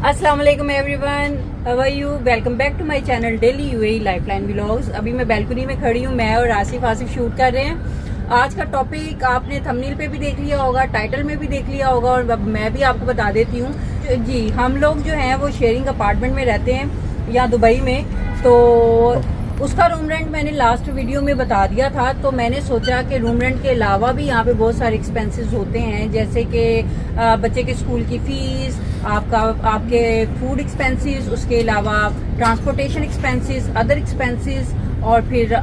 अस्सलाम वालेकुम everyone, how are you? Welcome back to my channel daily UAE lifeline vlogs. अभी मैं balcony में खड़ी हूँ, मैं और आसिफ शूट कर रहे हैं। आज का टॉपिक आपने थंबनेल पे भी देख लिया होगा, टाइटल में भी देख लिया होगा और मैं भी आपको बता देती हूँ। जी, हम लोग जो हैं वो शेयरिंग अपार्टमेंट में रहते हैं यहाँ दुबई में। तो उसका रूम रेंट मैंने लास्ट वीडियो में बता दिया था। तो मैंने सोचा कि रूम रेंट के अलावा भी यहाँ पे बहुत सारे एक्सपेंसेस होते हैं, जैसे कि बच्चे के स्कूल की फीस, आपके फूड एक्सपेंसेस, उसके अलावा ट्रांसपोर्टेशन एक्सपेंसेस, अदर एक्सपेंसेस और फिर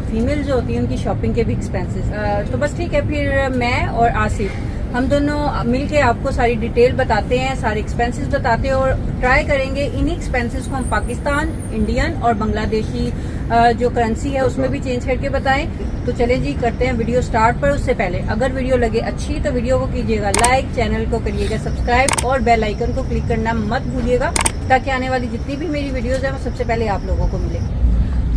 फीमेल जो होती है उनकी शॉपिंग के भी एक्सपेंसेस। तो बस ठीक है, फिर मैं और आसिफ हम दोनों मिलके आपको सारी डिटेल बताते हैं, सारे एक्सपेंसेस बताते हैं और ट्राई करेंगे इन्हीं एक्सपेंसेस को हम पाकिस्तान, इंडियन और बांग्लादेशी जो करेंसी है उसमें भी चेंज करके बताएं। तो चले जी, करते हैं वीडियो स्टार्ट। पर उससे पहले अगर वीडियो लगे अच्छी तो वीडियो को कीजिएगा लाइक, चैनल को करिएगा सब्सक्राइब और बेल आइकन को क्लिक करना मत भूलिएगा, ताकि आने वाली जितनी भी मेरी वीडियोज है वो सबसे पहले आप लोगों को मिले।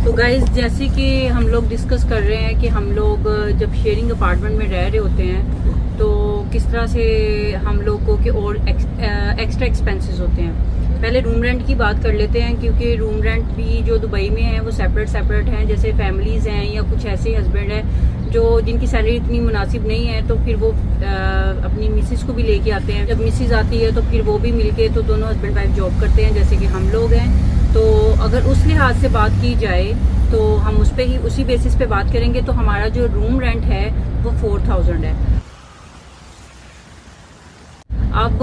तो गाइज, जैसे कि हम लोग डिस्कस कर रहे हैं कि हम लोग जब शेयरिंग अपार्टमेंट में रह रहे होते हैं तो किस तरह से हम लोगों के और एक्स्ट्रा एक्सपेंसेस होते हैं। पहले रूम रेंट की बात कर लेते हैं, क्योंकि रूम रेंट भी जो दुबई में है वो सेपरेट हैं। जैसे फैमिलीज़ हैं या कुछ ऐसे हस्बैंड हैं जो जिनकी सैलरी इतनी मुनासिब नहीं है, तो फिर वो अपनी मिसिस को भी लेके आते हैं। जब मिसिस आती है तो फिर वो भी मिलके, तो दोनों हस्बैंड वाइफ जॉब करते हैं जैसे कि हम लोग हैं। तो अगर उस लिहाज से बात की जाए तो हम उस पे ही उसी बेसिस पे बात करेंगे। तो हमारा जो रूम रेंट है वो 4000 है। अब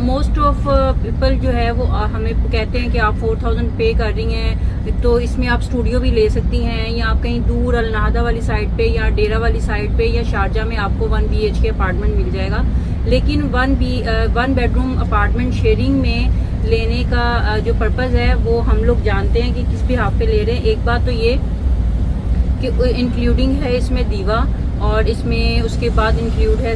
मोस्ट ऑफ पीपल जो है वो हमें कहते हैं कि आप 4000 पे कर रही हैं, तो इसमें आप स्टूडियो भी ले सकती हैं, या आप कहीं दूर अलनाहदा वाली साइड पे या डेरा वाली साइड पे या शारजा में आपको 1 BHK अपार्टमेंट मिल जाएगा। लेकिन 1 बेडरूम अपार्टमेंट शेयरिंग में लेने का जो पर्पज़ है वो हम लोग जानते हैं कि किस भी हाफ पे ले रहे हैं। एक बात तो ये कि इंक्लूडिंग है इसमें दीवा, और इसमें उसके बाद इंक्लूड है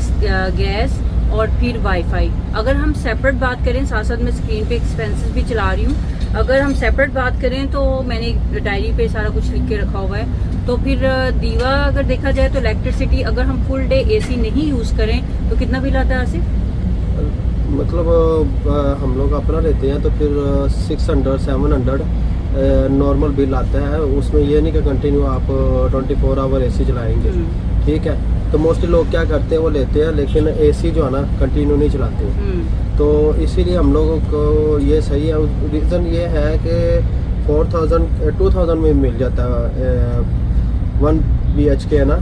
गैस और फिर वाईफाई। अगर हम सेपरेट बात करें, साथ साथ मैं स्क्रीन पे एक्सपेंसेस भी चला रही हूँ, अगर हम सेपरेट बात करें तो मैंने डायरी पे सारा कुछ लिख के रखा हुआ है। तो फिर दीवा अगर देखा जाए तो इलेक्ट्रिसिटी, अगर हम फुल डे AC नहीं यूज़ करें तो कितना बिल आता है आसिफ? मतलब हम लोग अपना लेते हैं तो फिर 600-700 नॉर्मल बिल आता है। उसमें ये नहीं कि कंटिन्यू आप 24 आवर AC चलाएंगे, ठीक है। तो मोस्टली लोग क्या करते हैं, वो लेते हैं लेकिन AC जो है ना कंटिन्यू नहीं चलाते। तो इसीलिए हम लोगों को ये सही है। रीज़न ये है कि 2000 में मिल जाता है 1 BHK है ना,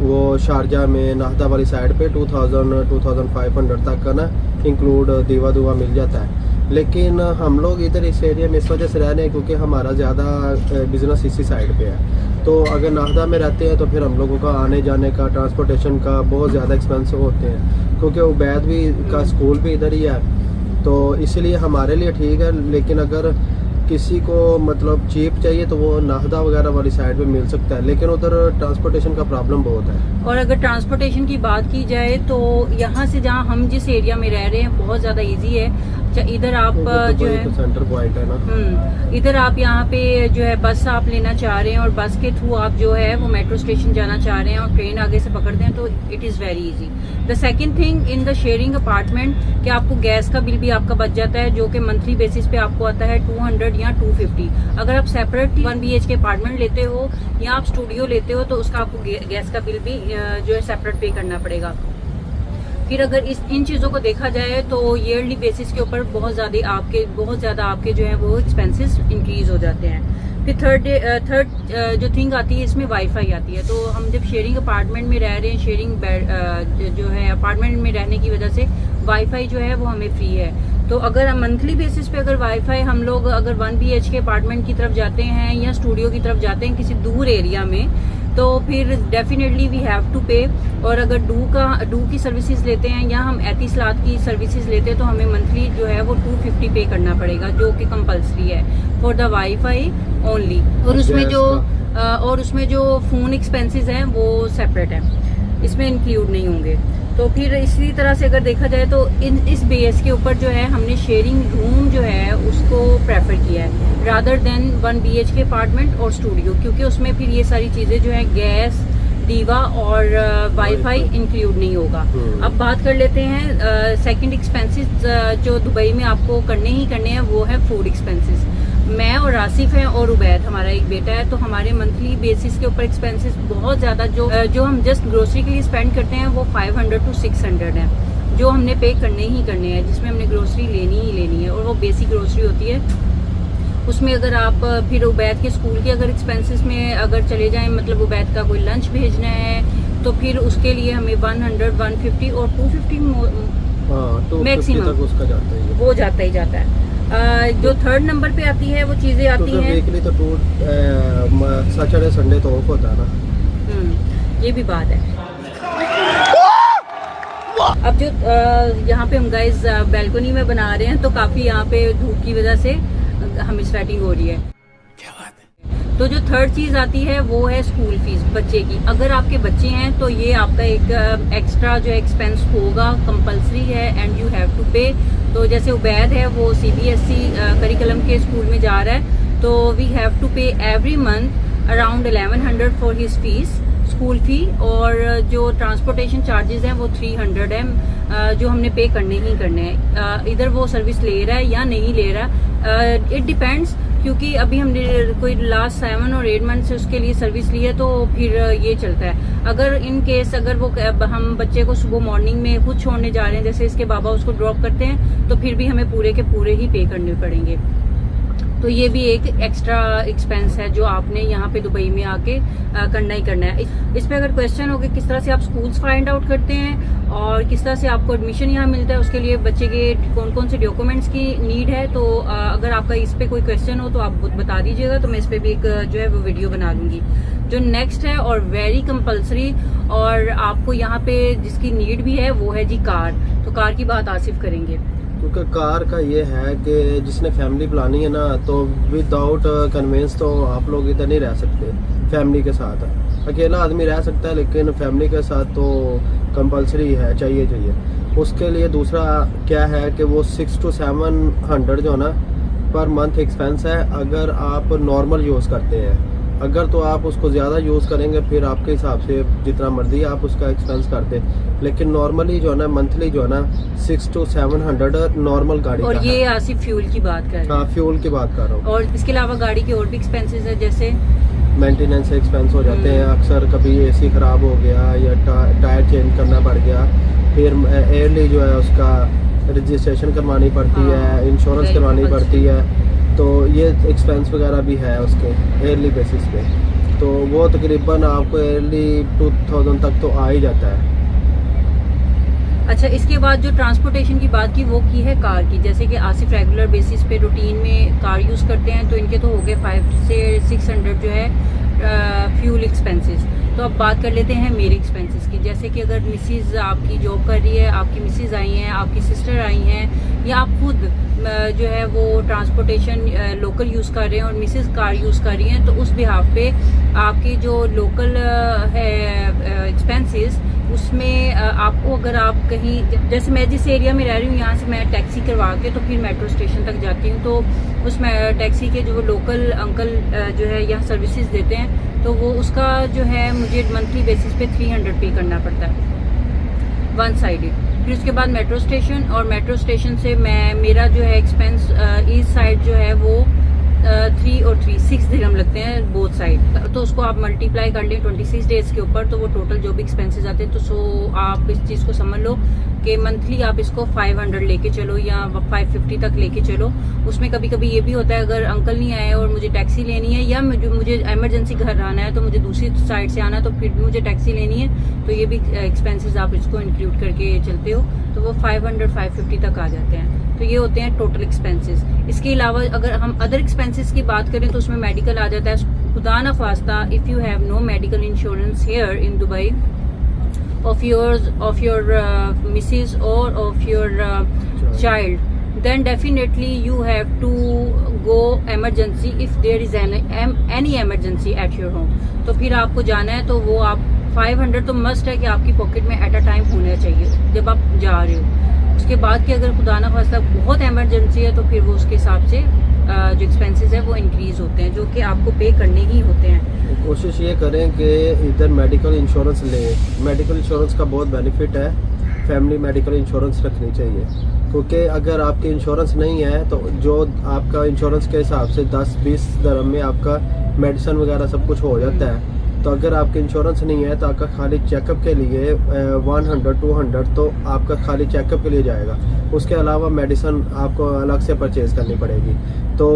वो शारजा में नाहदा वाली साइड पे 2500 तक का ना इंक्लूड दीवा दुआ मिल जाता है। लेकिन हम लोग इधर इस एरिया में इस वजह से रह रहे हैं क्योंकि हमारा ज़्यादा बिजनेस इसी साइड पे है। तो अगर नाहदा में रहते हैं तो फिर हम लोगों का आने जाने का, ट्रांसपोर्टेशन का बहुत ज़्यादा एक्सपेंस होते हैं, क्योंकि उबैद भी का स्कूल भी इधर ही है। तो इसलिए हमारे लिए ठीक है। लेकिन अगर किसी को मतलब चीप चाहिए तो वो नाहदा वगैरह वाली साइड पे मिल सकता है, लेकिन उधर ट्रांसपोर्टेशन का प्रॉब्लम बहुत है। और अगर ट्रांसपोर्टेशन की बात की जाए तो यहाँ से जहाँ हम जिस एरिया में रह रहे हैं बहुत ज्यादा इजी है। इधर आप जो है सेंटर पॉइंट है ना, इधर आप यहाँ पे जो है बस आप लेना चाह रहे हैं और बस के थ्रू आप जो है वो मेट्रो स्टेशन जाना चाह रहे हैं और ट्रेन आगे से पकड़ते हैं, तो it is very easy. The second thing in the sharing apartment कि आपको गैस का बिल भी आपका बच जाता है, जो कि मंथली बेसिस पे आपको आता है 200 या 250। अगर आप सेपरेट 1 BHK अपार्टमेंट लेते हो या आप स्टूडियो लेते हो तो उसका आपको गैस का बिल भी जो है सेपरेट पे करना पड़ेगा। फिर अगर इन चीज़ों को देखा जाए तो ईयरली बेसिस के ऊपर बहुत ज़्यादा आपके जो है वो एक्सपेंसेस इंक्रीज हो जाते हैं। फिर थर्ड जो थिंग आती है इसमें वाईफाई आती है। तो हम जब शेयरिंग अपार्टमेंट में रह रहे हैं, शेयरिंग जो है अपार्टमेंट में रहने की वजह से वाईफाई जो है वो हमें फ्री है। तो अगर मंथली बेसिस पे अगर वाईफाई हम लोग अगर 1 BHK अपार्टमेंट की तरफ जाते हैं या स्टूडियो की तरफ जाते हैं किसी दूर एरिया में, तो फिर डेफिनेटली वी हैव टू पे। और अगर डू की सर्विसेज लेते हैं या हम एतिसलात की सर्विसेज लेते हैं तो हमें मंथली जो है वो 250 पे करना पड़ेगा, जो कि कंपलसरी है फॉर द वाईफाई ओनली। और उसमें जो फ़ोन एक्सपेंसेस हैं वो सेपरेट है, इसमें इंक्लूड नहीं होंगे। तो फिर इसी तरह से अगर देखा जाए तो इस बेस के ऊपर जो है हमने शेयरिंग रूम जो है उसको प्रेफर किया है रादर देन 1 BHK अपार्टमेंट और स्टूडियो, क्योंकि उसमें फिर ये सारी चीज़ें जो है गैस, दीवा और वाईफाई इंक्लूड नहीं होगा। अब बात कर लेते हैं सेकंड एक्सपेंसेस जो दुबई में आपको करने ही करने हैं, वो है फूड एक्सपेंसेस। मैं और आसिफ हैं और उबैद हमारा एक बेटा है, तो हमारे मंथली बेसिस के ऊपर एक्सपेंसेस बहुत ज़्यादा जो हम जस्ट ग्रोसरी के लिए स्पेंड करते हैं वो 500 to 600 है, जो हमने पे करने ही करने हैं, जिसमें हमने ग्रोसरी लेनी ही लेनी है, और वो बेसिक ग्रोसरी होती है। उसमें अगर आप फिर उबैद के स्कूल के अगर एक्सपेंसेस में अगर चले जाएं, मतलब उबैद का कोई लंच भेजना है तो फिर उसके लिए हमें 100, 150 और 250 मैक्सिमम उसका जाता है, वो जाता ही जाता है। जो थर्ड नंबर पे आती है वो चीजें आती हैं वीकली तो सैटरडे संडे तो ऑफ होता है ना। ये भी बात है। अब जो यहाँ पे हम गाइस बैल्कनी में बना रहे हैं, तो काफी यहाँ पे धूप की वजह से हमें स्वेटिंग हो रही है। क्या बात है। तो जो थर्ड चीज आती है वो है स्कूल फीस बच्चे की। अगर आपके बच्चे हैं तो ये आपका एक एक्स्ट्रा जो एक्सपेंस होगा, कंपलसरी है एंड यू हैव टू पे। तो जैसे उबैद है वो CBSE करिकुलम के स्कूल में जा रहा है, तो वी हैव टू पे every month around 1100 for his fees, school fee, और जो ट्रांसपोर्टेशन चार्जेस हैं वो 300 है, जो हमने पे करने ही करने हैं। इधर वो सर्विस ले रहा है या नहीं ले रहा, इट डिपेंड्स, क्योंकि अभी हमने कोई लास्ट 7 और 8 मंथ से उसके लिए सर्विस ली है, तो फिर ये चलता है। अगर इन केस अगर वो हम बच्चे को सुबह मॉर्निंग में खुद छोड़ने जा रहे हैं, जैसे इसके बाबा उसको ड्रॉप करते हैं, तो फिर भी हमें पूरे के पूरे ही पे करने पड़ेंगे। तो ये भी एक एक्स्ट्रा एक्सपेंस है जो आपने यहाँ पे दुबई में आके करना ही करना है। इस पे अगर क्वेश्चन हो कि किस तरह से आप स्कूल्स फाइंड आउट करते हैं और किस तरह से आपको एडमिशन यहाँ मिलता है, उसके लिए बच्चे के कौन कौन से डॉक्यूमेंट्स की नीड है, तो अगर आपका इस पे कोई क्वेश्चन हो तो आप बता दीजिएगा, तो मैं इस पे भी एक जो है वो वीडियो बना लूंगी। जो नेक्स्ट है और वेरी कंपल्सरी और आपको यहाँ पे जिसकी नीड भी है वो है जी कार। तो कार की बात आसिफ करेंगे। क्योंकि कार का ये है कि जिसने फैमिली प्लानिंग है ना, तो विदाउट कन्वेंस तो आप लोग इधर नहीं रह सकते। फैमिली के साथ अकेला आदमी रह सकता है, लेकिन फैमिली के साथ तो कंपलसरी है, चाहिए। उसके लिए दूसरा क्या है कि वो 600 to 700 जो ना पर मंथ एक्सपेंस है, अगर आप नॉर्मल यूज़ करते हैं। अगर तो आप उसको ज़्यादा यूज़ करेंगे फिर आपके हिसाब से जितना मर्जी आप उसका एक्सपेंस करते, लेकिन नॉर्मली जो है ना मंथली जो है ना 600 to 700 नॉर्मल गाड़ी और का ये है। आसिफ फ्यूल की बात कर रहे हैं। हाँ, फ्यूल की बात कर रहा हूँ। और इसके अलावा गाड़ी के और भी एक्सपेंसेस है, जैसे मेंटेनेंस एक्सपेंस हो जाते हैं। अक्सर कभी AC खराब हो गया या टायर चेंज करना पड़ गया, फिर एयरली जो है उसका रजिस्ट्रेशन करवानी पड़ती है, इंश्योरेंस करवानी पड़ती है, तो ये एक्सपेंस वगैरह भी है उसके एयरली बेसिस पे। तो वो तकरीबन आपको एयरली 2000 तक तो आ ही जाता है। अच्छा, इसके बाद जो ट्रांसपोर्टेशन की बात की वो की है कार की। जैसे कि आसिफ रेगुलर बेसिस पे रूटीन में कार यूज़ करते हैं, तो इनके तो हो गए 500 से 600 जो है फ्यूल एक्सपेंसेस। तो अब बात कर लेते हैं मेरे एक्सपेंसेस की। जैसे कि अगर मिसिज़ आपकी जॉब कर रही है, आपकी मिसिज़ आई हैं, आपकी सिस्टर आई हैं, या आप खुद जो है वो ट्रांसपोर्टेशन लोकल यूज़ कर रहे हैं और मिसिज़ कार यूज़ कर रही हैं, तो उस बिहाफ पे आपकी जो लोकल है एक्सपेंसेस, उसमें आपको अगर आप कहीं, जैसे मैं जिस एरिया में रह रही हूँ यहाँ से मैं टैक्सी करवा के तो फिर मेट्रो स्टेशन तक जाती हूँ, तो उस टैक्सी के जो लोकल अंकल जो है यहाँ सर्विसेज देते हैं, तो वो उसका जो है मुझे मंथली बेसिस पे 300 पे करना पड़ता है, वन साइडेड। फिर उसके बाद मेट्रो स्टेशन, और मेट्रो स्टेशन से मेरा जो है एक्सपेंस ईस्ट साइड जो है वो 3 और 3 6 दिरहम लगते हैं बोथ साइड। तो उसको आप मल्टीप्लाई कर लें 26 डेज के ऊपर, तो वो टोटल जो भी एक्सपेंसेस आते हैं, तो सो आप इस चीज़ को समझ लो कि मंथली आप इसको 500 लेके चलो या 550 तक लेके चलो। उसमें कभी कभी ये भी होता है अगर अंकल नहीं आए और मुझे टैक्सी लेनी है, या मुझे एमरजेंसी घर आना है, तो मुझे दूसरी साइड से आना, तो फिर भी मुझे टैक्सी लेनी है, तो ये भी एक्सपेंसेस आप इसको इंक्लूड करके चलते हो, तो वो 500 550 तक आ जाते हैं। तो ये होते हैं टोटल एक्सपेंसेस। इसके अलावा अगर हम अदर एक्सपेंसेस की बात करें तो उसमें मेडिकल आ जाता है। खुदा ना ख्वास्ता, if you have no medical insurance here in Dubai of your missus or of your child, then definitely you have to go emergency if there is any emergency at your home। तो फिर आपको जाना है, तो वो आप 500 तो must है कि आपकी पॉकेट में एट अ टाइम होना चाहिए जब आप जा रहे हो। उसके बाद कि अगर खुदा ना खास्ता बहुत एमरजेंसी है तो फिर वो उसके हिसाब से जो एक्सपेंसेस है वो इंक्रीज होते हैं, जो कि आपको पे करने ही होते हैं। कोशिश ये करें कि इधर मेडिकल इंश्योरेंस ले। मेडिकल इंश्योरेंस का बहुत बेनिफिट है, फैमिली मेडिकल इंश्योरेंस रखनी चाहिए, क्योंकि अगर आपकी इंश्योरेंस नहीं है तो जो आपका इंश्योरेंस के हिसाब से 10-20 दरम में आपका मेडिसिन वगैरह सब कुछ हो जाता है। तो अगर आपकी इंश्योरेंस नहीं है तो आपका खाली चेकअप के लिए 100-200 तो आपका खाली चेकअप के लिए जाएगा। उसके अलावा मेडिसिन आपको अलग से परचेज करनी पड़ेगी। तो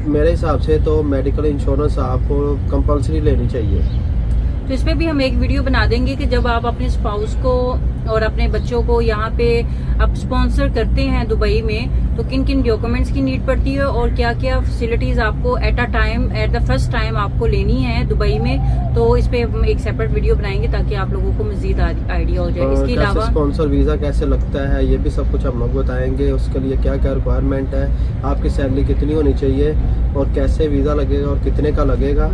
मेरे हिसाब से तो मेडिकल इंश्योरेंस आपको कंपलसरी लेनी चाहिए। तो इस पे भी हम एक वीडियो बना देंगे कि जब आप अपने स्पाउस को और अपने बच्चों को यहाँ पे आप स्पॉन्सर करते हैं दुबई में, तो किन किन डॉक्यूमेंट्स की नीड पड़ती है और क्या क्या फैसिलिटीज आपको एट द फर्स्ट टाइम आपको लेनी है दुबई में। तो इस पे हम एक सेपरेट वीडियो बनाएंगे ताकि आप लोगों को मजीद आइडिया हो जाए। इसके अलावा स्पॉन्सर वीजा कैसे लगता है ये भी सब कुछ हम लोग बताएंगे। उसके लिए क्या क्या रिक्वायरमेंट है, आपकी सैलरी कितनी होनी चाहिए और कैसे वीजा लगेगा और कितने का लगेगा,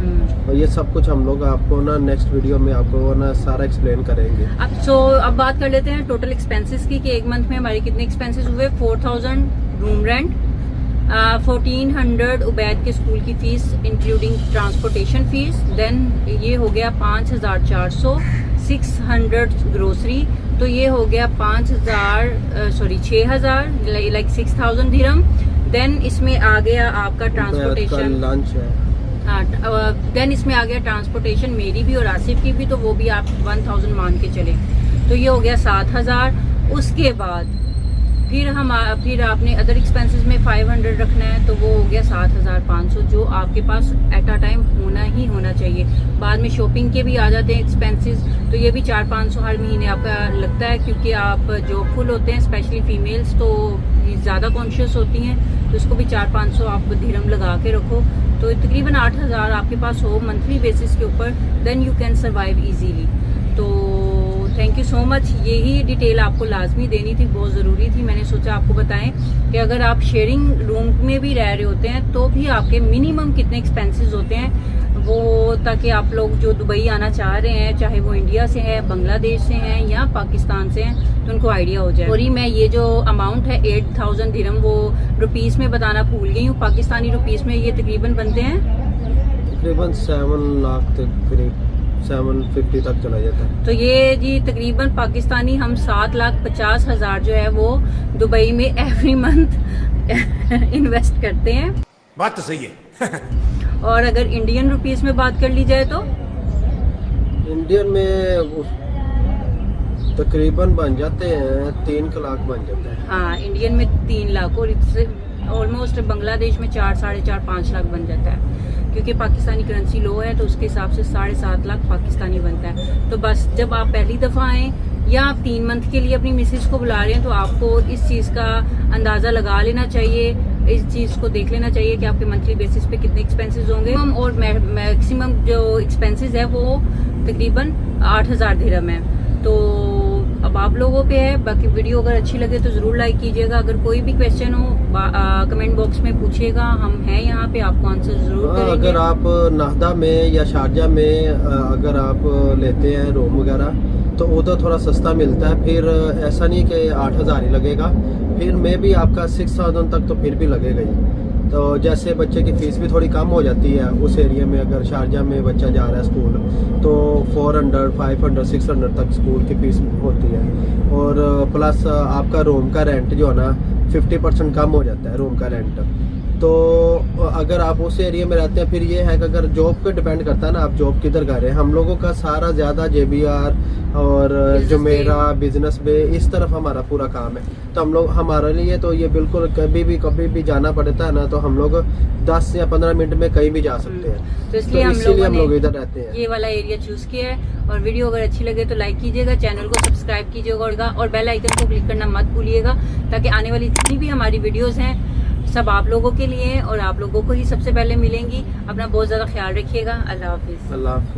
और ये सब कुछ हम लोग आपको ना नेक्स्ट वीडियो में आपको ना सारा एक्सप्लेन करेंगे। अब बात कर लेते हैं टोटल एक्सपेंसेस की कि एक मंथ में हमारे कितने एक्सपेंसेस हुए। 4000 रूम रेंट, 1400 उबैद के स्कूल की fees including transportation fees, then ये हो गया 5400, 600 ग्रोसरी, तो ये हो गया 6000 लाइक 6000 दिरहम। देन इसमें आ गया आपका ट्रांसपोर्टेशन, लंच है। देन इसमें आ गया ट्रांसपोर्टेशन मेरी भी और आसिफ की भी, तो वो भी आप 1000 मान के चले, तो ये हो गया 7000। उसके बाद फिर आपने अदर एक्सपेंसेस में 500 रखना है, तो वो हो गया 7500, जो आपके पास एट अ टाइम होना चाहिए। बाद में शॉपिंग के भी आ जाते हैं एक्सपेंसेस, तो ये भी 400-500 हर महीने आपका लगता है, क्योंकि आप जॉबफुल होते हैं, स्पेशली फीमेल्स तो ज़्यादा कॉन्शियस होती हैं, तो उसको भी 400-500 आप दिरहम लगा के रखो, तो तकरीबन 8000 आपके पास हो मंथली बेसिस के ऊपर, then you can survive easily. तो थैंक यू सो मच, यही डिटेल आपको लाजमी देनी थी, बहुत ज़रूरी थी। मैंने सोचा आपको बताएं कि अगर आप शेयरिंग रूम में भी रह रहे होते हैं तो भी आपके मिनिमम कितने एक्सपेंसेस होते हैं, वो ताकि आप लोग जो दुबई आना चाह रहे हैं, चाहे वो इंडिया से है, बांग्लादेश से हैं या पाकिस्तान से हैं, तो उनको आइडिया हो जाए। और मैं ये जो अमाउंट है 8000 दिरहम वो रुपीस में बताना भूल गई हूँ। पाकिस्तानी रुपीस में ये तकरीबन बनते हैं तकरीबन 7 लाख तक, करीब 750 तक चला जाता है। तो ये जी तकरीबन पाकिस्तानी हम 7,50,000 जो है वो दुबई में एवरी मंथ इन्वेस्ट करते हैं। बात तो सही है। और अगर इंडियन रुपीस में बात कर ली जाए तो इंडियन में तकरीबन बन जाते हैं 3 लाख बन जाते हैं। हाँ, इंडियन में 3 लाख और इससे ऑलमोस्ट बांग्लादेश में 4, 4.5, 5 लाख बन जाता है, क्योंकि पाकिस्तानी करेंसी लो है तो उसके हिसाब से 7.5 लाख पाकिस्तानी बनता है। तो बस जब आप पहली दफ़ा आएँ या आप 3 मंथ के लिए अपनी मिसेज को बुला रहे हैं, तो आपको इस चीज़ का अंदाज़ा लगा लेना चाहिए, इस चीज़ को देख लेना चाहिए कि आपके मंथली बेसिस पे कितने एक्सपेंसेस होंगे। और मैक्सिमम जो एक्सपेंसेस है वो तकरीबन 8000 दिरहम है। तो अब आप लोगों पे है। बाकी वीडियो अगर अच्छी लगे तो ज़रूर लाइक कीजिएगा। अगर कोई भी क्वेश्चन हो कमेंट बॉक्स में पूछिएगा, हम हैं यहाँ पे, आपको आंसर ज़रूर करेंगे। अगर आप नाहदा में या शारजा में अगर आप लेते हैं रूम वगैरह तो उधर थोड़ा सस्ता मिलता है, फिर ऐसा नहीं कि 8000 ही लगेगा, फिर में भी आपका 6000 तक तो फिर भी लगेगा ही। तो जैसे बच्चे की फ़ीस भी थोड़ी कम हो जाती है उस एरिया में, अगर शारजा में बच्चा जा रहा है स्कूल तो 400, 500, 600 तक स्कूल की फ़ीस होती है। और प्लस आपका रूम का रेंट जो है ना 50% कम हो जाता है रूम का रेंट। तो अगर आप उस एरिया में रहते हैं, फिर ये है कि अगर जॉब पे डिपेंड करता है ना, आप जॉब किधर कर रहे हैं। हम लोगों का सारा ज़्यादा JBR और जो मेरा बिजनेस पे इस तरफ हमारा पूरा काम है, तो हम लोग हमारे लिए तो ये बिल्कुल कभी भी जाना पड़ता है ना, तो हम लोग 10 या 15 मिनट में कहीं भी जा सकते हैं। तो इसलिए हम लोग इधर रहते हैं, ये वाला एरिया चूज किया है। और वीडियो अगर अच्छी लगे तो लाइक कीजिएगा, चैनल को सब्सक्राइब कीजिएगा और बेल आइकन को क्लिक करना मत भूलिएगा, ताकि आने वाली जितनी भी हमारी वीडियोस हैं सब आप लोगों के लिए हैं और आप लोगों को ही सबसे पहले मिलेंगी। अपना बहुत ज़्यादा ख्याल रखिएगा। अल्लाह हाफिज़। अल्लाह हाफिज़।